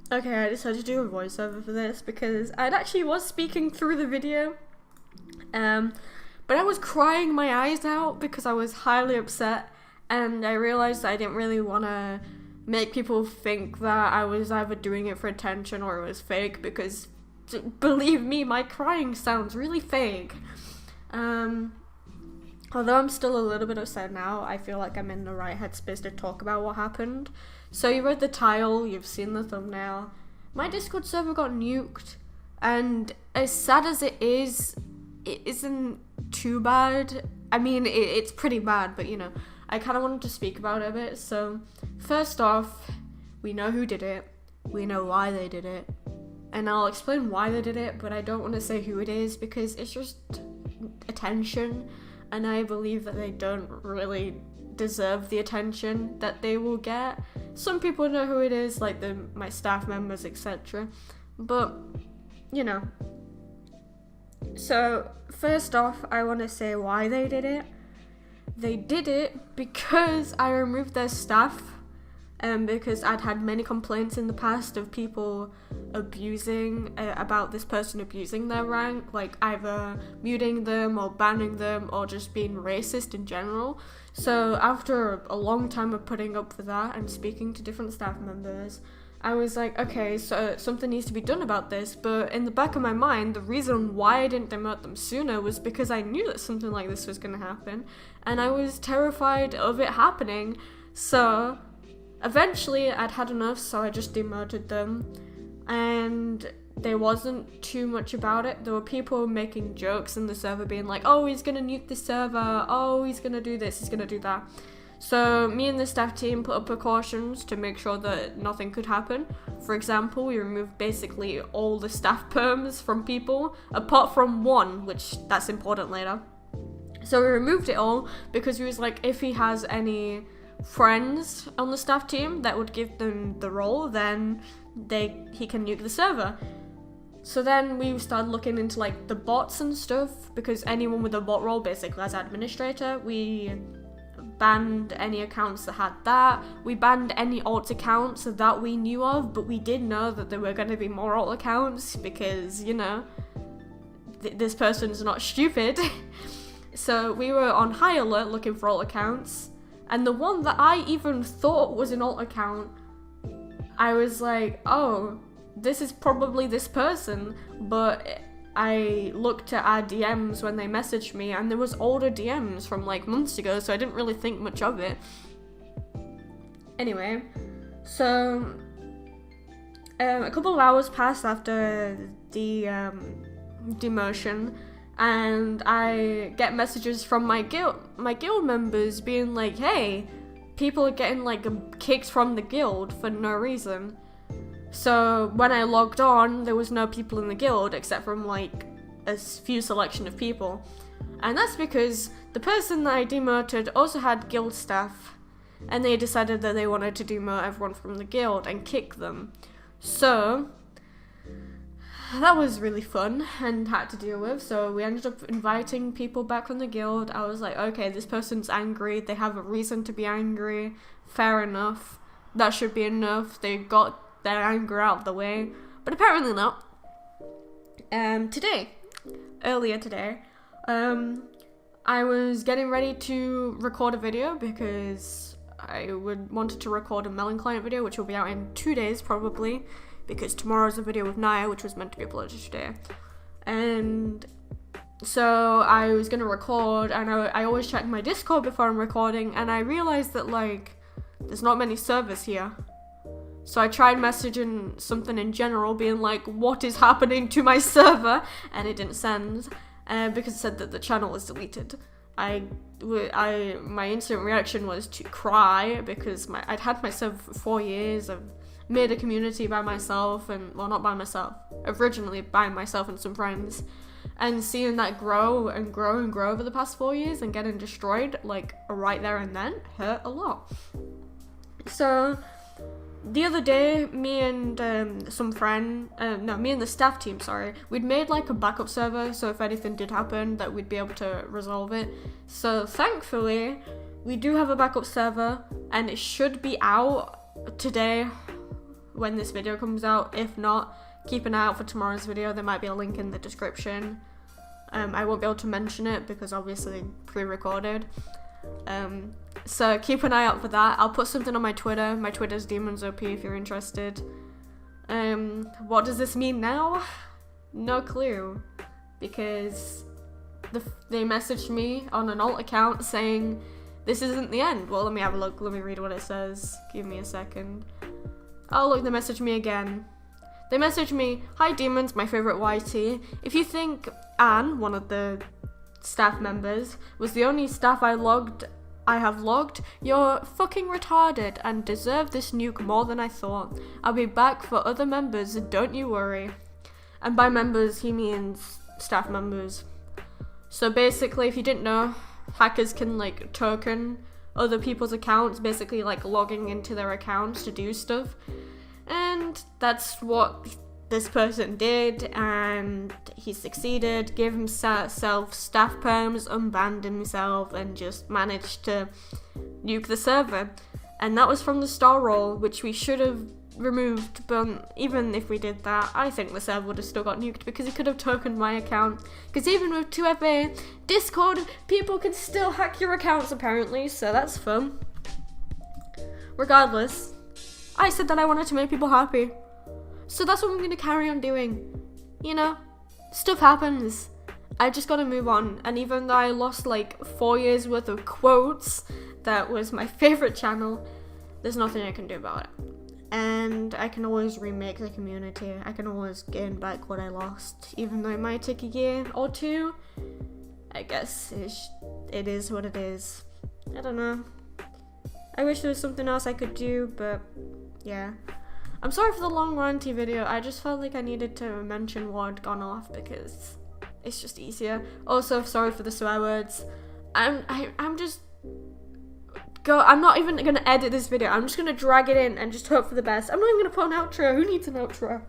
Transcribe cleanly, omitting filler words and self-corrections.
Okay, I decided to do a voiceover for this because I actually was speaking through the video, but I was crying my eyes out because I was highly upset, and I realized that I didn't really want to make people think that I was either doing it for attention or it was fake, because believe me, my crying sounds really fake. Although I'm still a little bit upset now, I feel like I'm in the right headspace to talk about what happened. So you read the title, you've seen the thumbnail. My Discord server got nuked, and as sad as it isn't too bad. I mean, it's pretty bad, but you know, I kind of wanted to speak about it a bit. So first off, we know who did it, we know why they did it, and I'll explain why they did it, but I don't want to say who it is because it's just attention, and I believe that they don't really deserve the attention that they will get. Some people know who it is, like my staff members, etc. But, you know. So, first off, I want to say why they did it. They did it because I removed their staff, because I'd had many complaints in the past of people abusing, about this person abusing their rank, like either muting them or banning them or just being racist in general. So after a long time of putting up with that and speaking to different staff members, I was like, okay, so something needs to be done about this. But in the back of my mind, the reason why I didn't demote them sooner was because I knew that something like this was going to happen, and I was terrified of it happening. So eventually I'd had enough, so I just demoted them, and there wasn't too much about it. There were people making jokes in the server being like, oh, he's gonna nuke the server, oh, he's gonna do this, he's gonna do that. So me and the staff team put up precautions to make sure that nothing could happen. For example, we removed basically all the staff perms from people, apart from one, which that's important later. So we removed it all because we was like, if he has any friends on the staff team that would give them the role, then he can nuke the server. So then we started looking into like the bots and stuff, because anyone with a bot role, basically as administrator, we banned any accounts that had that. We banned any alt accounts that we knew of, but we did know that there were going to be more alt accounts because, you know, this person's not stupid. So we were on high alert looking for alt accounts, and the one that I even thought was an alt account, I was like, oh, this is probably this person, but I looked at our DMs when they messaged me, and there was older DMs from like months ago, so I didn't really think much of it. Anyway, so a couple of hours passed after the demotion, and I get messages from my guild members being like, hey, people are getting like kicked from the guild for no reason. So when I logged on, there was no people in the guild except from like a few selection of people. And that's because the person that I demoted also had guild staff, and they decided that they wanted to demote everyone from the guild and kick them. So that was really fun and had to deal with. So we ended up inviting people back from the guild. I was like, okay, this person's angry, they have a reason to be angry, fair enough, that should be enough, they got their anger out of the way, but apparently not. Earlier today, I was getting ready to record a video because I wanted to record a Melon Client video, which will be out in 2 days probably, because tomorrow's a video with Naya, which was meant to be uploaded today. And so I was gonna record, and I always check my Discord before I'm recording, and I realized that like there's not many servers here. So I tried messaging something in general, being like, what is happening to my server? And it didn't send, because it said that the channel was deleted. My instant reaction was to cry, because I'd had my server for 4 years. I've made a community by myself, and well, not by myself, originally by myself and some friends. And seeing that grow and grow and grow over the past 4 years and getting destroyed, like right there and then, hurt a lot. So the other day, me and me and the staff team, we'd made like a backup server, so if anything did happen, that we'd be able to resolve it. So thankfully, we do have a backup server, and it should be out today. when this video comes out. If not, keep an eye out for tomorrow's video. There might be a link in the description. I won't be able to mention it because obviously pre-recorded. So keep an eye out for that. I'll put something on my Twitter. My Twitter's Deemons OP if you're interested. What does this mean now? No clue. Because they messaged me on an alt account saying this isn't the end. Well, let me have a look. Let me read what it says. Give me a second. Oh look, they messaged me again. They messaged me, "Hi Deemons, my favourite YT. If you think Anne, one of the staff members, was the only staff I have logged, you're fucking retarded and deserve this nuke more than I thought. I'll be back for other members, don't you worry." And by members, he means staff members. So basically, if you didn't know, hackers can like token other people's accounts, basically like logging into their accounts to do stuff. And that's what this person did, and he succeeded, gave himself staff perms, unbanned himself, and just managed to nuke the server. And that was from the star roll, which we should have removed, but even if we did that, I think the server would have still got nuked because he could have tokened my account. Because even with 2FA Discord, people can still hack your accounts apparently, so that's fun. Regardless, I said that I wanted to make people happy. So that's what I'm going to carry on doing. You know, stuff happens. I just got to move on. And even though I lost like 4 years worth of quotes, that was my favourite channel, there's nothing I can do about it. And I can always remake the community. I can always gain back what I lost. Even though it might take a year or two, I guess it is what it is. I don't know. I wish there was something else I could do, but yeah. I'm sorry for the long ranty video. I just felt like I needed to mention what had gone off because it's just easier. Also, sorry for the swear words. I'm not even gonna edit this video. I'm just gonna drag it in and just hope for the best. I'm not even gonna put an outro. Who needs an outro?